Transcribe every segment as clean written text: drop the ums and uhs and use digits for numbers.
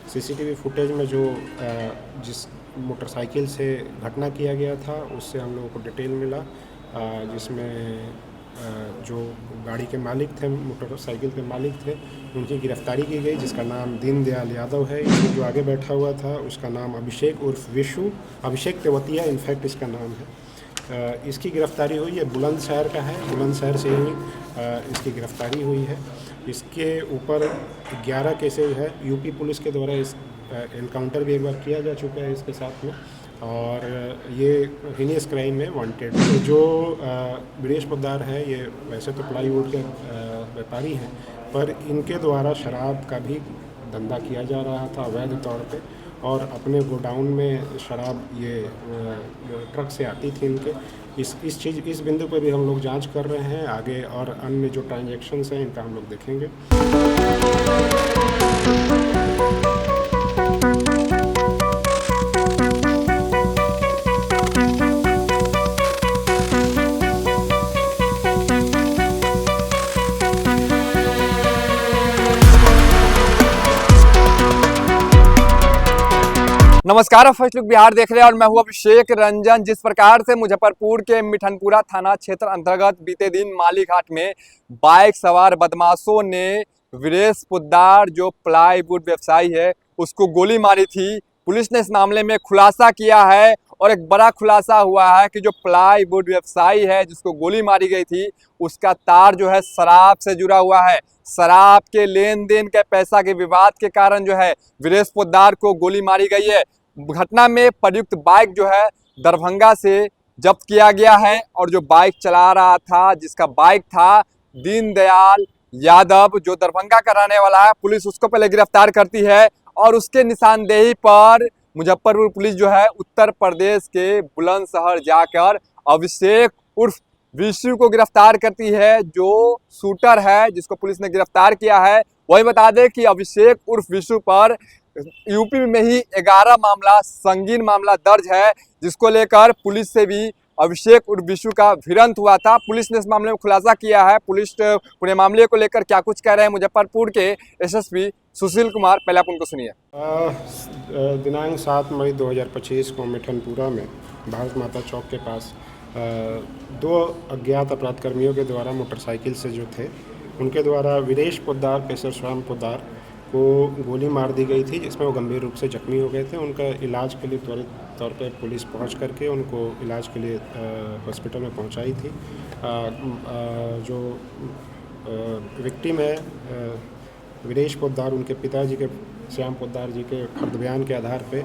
CCTV footage में जो जिस मोटरसाइकिल से घटना किया गया था उससे हम लोगों को डिटेल मिला, जिसमें जो गाड़ी के मालिक थे, मोटरसाइकिल के मालिक थे, उनकी गिरफ्तारी की गई, जिसका नाम दीनदयाल यादव है। इसमें जो आगे बैठा हुआ था उसका नाम अभिषेक उर्फ विशु, अभिषेक तेवतिया इनफैक्ट इसका नाम है। इसकी गिरफ्तारी हुई है, बुलंदशहर का है, बुलंदशहर से ही इसकी गिरफ्तारी हुई है। इसके ऊपर 11 केसेज है। यूपी पुलिस के द्वारा इस एनकाउंटर भी एक बार किया जा चुका है इसके साथ में, और ये हीनियस क्राइम में वांटेड। जो विदेश पोद्दार है, ये वैसे तो प्लाईवुड के व्यापारी हैं, पर इनके द्वारा शराब का भी धंधा किया जा रहा था अवैध तौर पे, और अपने गोडाउन में शराब ये ट्रक से आती थी इनके। इस बिंदु पे भी हम लोग जांच कर रहे हैं आगे, और अन्य जो ट्रांजैक्शंस हैं इनका हम लोग देखेंगे। नमस्कार, आप फर्स्ट लुक बिहार देख रहे हैं और मैं हूं अभिषेक रंजन। जिस प्रकार से मुजफ्फरपुर के मिठनपुरा थाना क्षेत्र अंतर्गत बीते दिन मालीघाट में बाइक सवार बदमाशों ने वीरेश पोद्दार जो प्लाईवुड व्यवसायी है उसको गोली मारी थी। पुलिस ने इस मामले में खुलासा किया है और एक बड़ा खुलासा हुआ है कि जो प्लाईवुड व्यवसायी है जिसको गोली मारी गई थी उसका तार जो है शराब से जुड़ा हुआ है। शराब के लेन देन के पैसा के विवाद के कारण जो है वीरेश पोद्दार को गोली मारी गई है। घटना में प्रयुक्त बाइक जो है दरभंगा से जब्त किया गया है और जो बाइक चला रहा था, जिसका बाइक था दीनदयाल यादव, जो दरभंगा का रहने वाला है, पुलिस उसको पहले गिरफ्तार करती है और उसके निशानदेही पर मुजफ्फरपुर पुलिस जो है उत्तर प्रदेश के बुलंदशहर जाकर अभिषेक उर्फ विशु को गिरफ्तार करती है, जो शूटर है जिसको पुलिस ने गिरफ्तार किया है। वही बता दें कि अभिषेक उर्फ विशु पर यूपी में ही 11 मामला, संगीन मामला दर्ज है, जिसको लेकर पुलिस से भी अभिषेक उर्फ विशु का भिड़ंत हुआ था। पुलिस ने इस मामले में खुलासा किया है। पुलिस पूरे मामले को लेकर क्या कुछ कह रहे हैं मुजफ्फरपुर के एसएसपी सुशील कुमार, पहले आप उनको सुनिए। दिनांक 7 मई 2025 को मिठनपुरा में भारत माता चौक के पास दो अज्ञात अपराधकर्मियों के द्वारा मोटरसाइकिल से जो थे उनके द्वारा वीरेश पोद्दार, पेशर श्याम पोद्दार को गोली मार दी गई थी, जिसमें वो गंभीर रूप से जख्मी हो गए थे। उनका इलाज के लिए त्वरित तौर पर पुलिस पहुंच करके उनको इलाज के लिए हॉस्पिटल में पहुंचाई थी। जो विक्टिम है वीरेश पोद्दार, उनके पिताजी के श्याम पोद्दार जी के फर्द बयान के आधार पे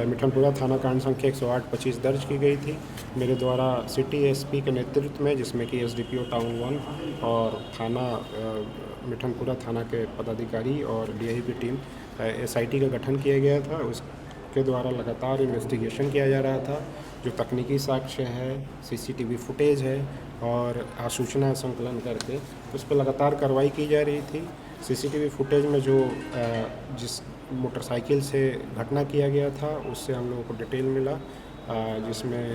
मिठनपुरा थाना कांड संख्या 108-25 दर्ज की गई थी मेरे द्वारा सिटी एसपी के नेतृत्व में, जिसमें कि एसडीपीओ टाउन 1 और थाना मिठनपुरा थाना के पदाधिकारी और डीआईपी टीम एसआईटी का गठन किया गया था। उसके द्वारा लगातार इन्वेस्टिगेशन किया जा रहा था। जो तकनीकी साक्ष्य है, सीसीटीवी फुटेज है और आसूचना संकलन करके उस पर लगातार कार्रवाई की जा रही थी। सीसीटीवी फुटेज में जो जिस मोटरसाइकिल से घटना किया गया था उससे हम लोगों को डिटेल मिला, जिसमें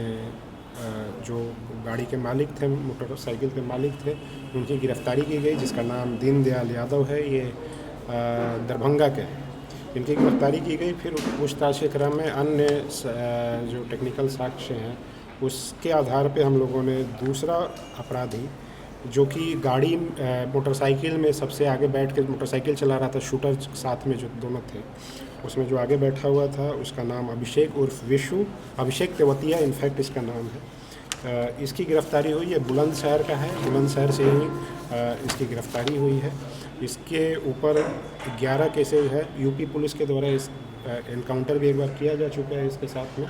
जो गाड़ी के मालिक थे, मोटरसाइकिल के मालिक थे, उनकी गिरफ्तारी की गई, जिसका नाम दीनदयाल यादव है। ये दरभंगा के हैं। इनकी गिरफ्तारी की गई। फिर पूछताछ के क्रम में अन्य जो टेक्निकल साक्ष्य हैं उसके आधार पे हम लोगों ने दूसरा अपराधी, जो कि गाड़ी मोटरसाइकिल में सबसे आगे बैठ के मोटरसाइकिल चला रहा था, शूटर साथ में जो दोनों थे, उसमें जो आगे बैठा हुआ था उसका नाम अभिषेक उर्फ विशु, अभिषेक तेवतिया इनफैक्ट इसका नाम है। इसकी गिरफ्तारी हुई है, बुलंदशहर का है, बुलंदशहर से ही इसकी गिरफ्तारी हुई है। इसके ऊपर 11 केसेज है। यूपी पुलिस के द्वारा इस एनकाउंटर भी एक बार किया जा चुका है इसके साथ में,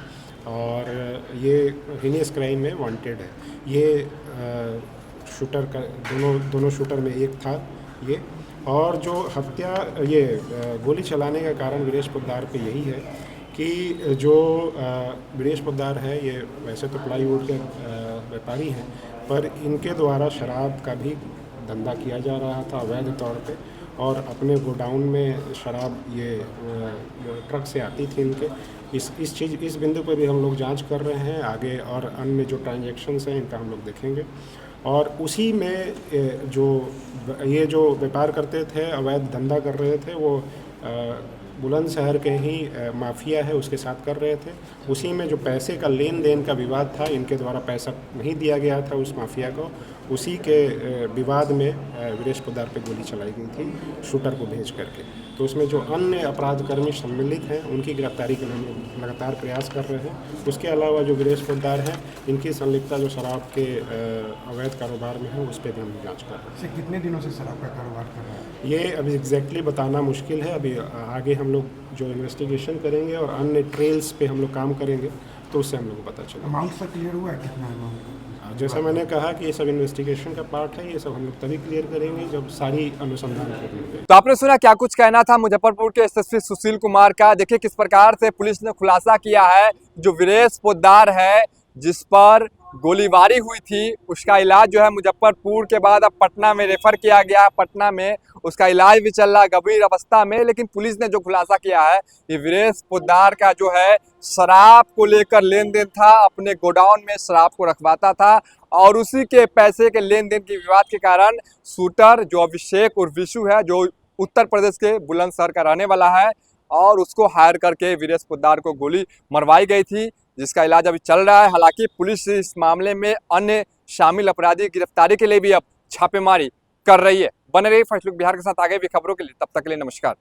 और ये हीनियस क्राइम में वांटेड है। ये शूटर का दोनों शूटर में एक था ये। और जो हत्या, ये गोली चलाने का कारण वीरेश पोद्दार पे यही है कि जो वीरेश पोद्दार है, ये वैसे तो प्लाईवुड के व्यापारी हैं, पर इनके द्वारा शराब का भी धंधा किया जा रहा था अवैध तौर पे, और अपने गोडाउन में शराब ये ट्रक से आती थी इनके। इस बिंदु पर भी हम लोग जांच कर रहे हैं आगे, और अन्य जो ट्रांजैक्शंस हैं इनका हम लोग देखेंगे। और उसी में जो व्यापार करते थे, अवैध धंधा कर रहे थे, वो बुलंदशहर के ही माफिया है उसके साथ कर रहे थे। उसी में जो पैसे का लेन देन का विवाद था, इनके द्वारा पैसा नहीं दिया गया था उस माफिया को, उसी के विवाद में वीरेश पोद्दार पे गोली चलाई गई थी शूटर को भेज करके। तो उसमें जो अन्य अपराधकर्मी सम्मिलित हैं उनकी गिरफ्तारी के लिए हम लोग लगातार प्रयास कर रहे हैं। उसके अलावा जो वीरेश पोद्दार हैं, इनकी संलिप्तता जो शराब के अवैध कारोबार में है, उस पर भी हम लोग जाँच कर रहे हैं। कितने दिनों से शराब का कारोबार कर रहा है? ये अभी एग्जैक्टली बताना मुश्किल है। अभी आगे हम लोग जो इन्वेस्टिगेशन करेंगे और अन्य ट्रेल्स पे हम लोग काम करेंगे तो उससे हम लोग को पता चलेगा। अमाउंट से क्लियर हुआ है कितना अमाउंट? जैसा मैंने कहा कि ये सब इन्वेस्टिगेशन का पार्ट है, ये सब हम लोग तभी क्लियर करेंगे जब सारी अनुसंधान कर लेंगे। तो आपने सुना क्या कुछ कहना था मुजफ्फरपुर के एसएसपी सुशील कुमार का। देखिए किस प्रकार से पुलिस ने खुलासा किया है। जो वीरेश पोद्दार है जिस पर गोलीबारी हुई थी, उसका इलाज जो है मुजफ्फरपुर के बाद अब पटना में रेफर किया गया। पटना में उसका इलाज भी चल रहा है गंभीर अवस्था में। लेकिन पुलिस ने जो खुलासा किया है कि वीरेश पोद्दार का जो है शराब को लेकर लेन देन था, अपने गोडाउन में शराब को रखवाता था और उसी के पैसे के लेन देन के विवाद के कारण शूटर जो अभिषेक और विशु है, जो उत्तर प्रदेश के बुलंदशहर का रहने वाला है, और उसको हायर करके वीरेश पोद्दार को गोली मरवाई गई थी, जिसका इलाज अभी चल रहा है। हालांकि पुलिस इस मामले में अन्य शामिल अपराधी की गिरफ्तारी के लिए भी अब छापेमारी कर रही है। बने रहिए फर्स्ट लुक बिहार के साथ आगे भी खबरों के लिए। तब तक के लिए नमस्कार।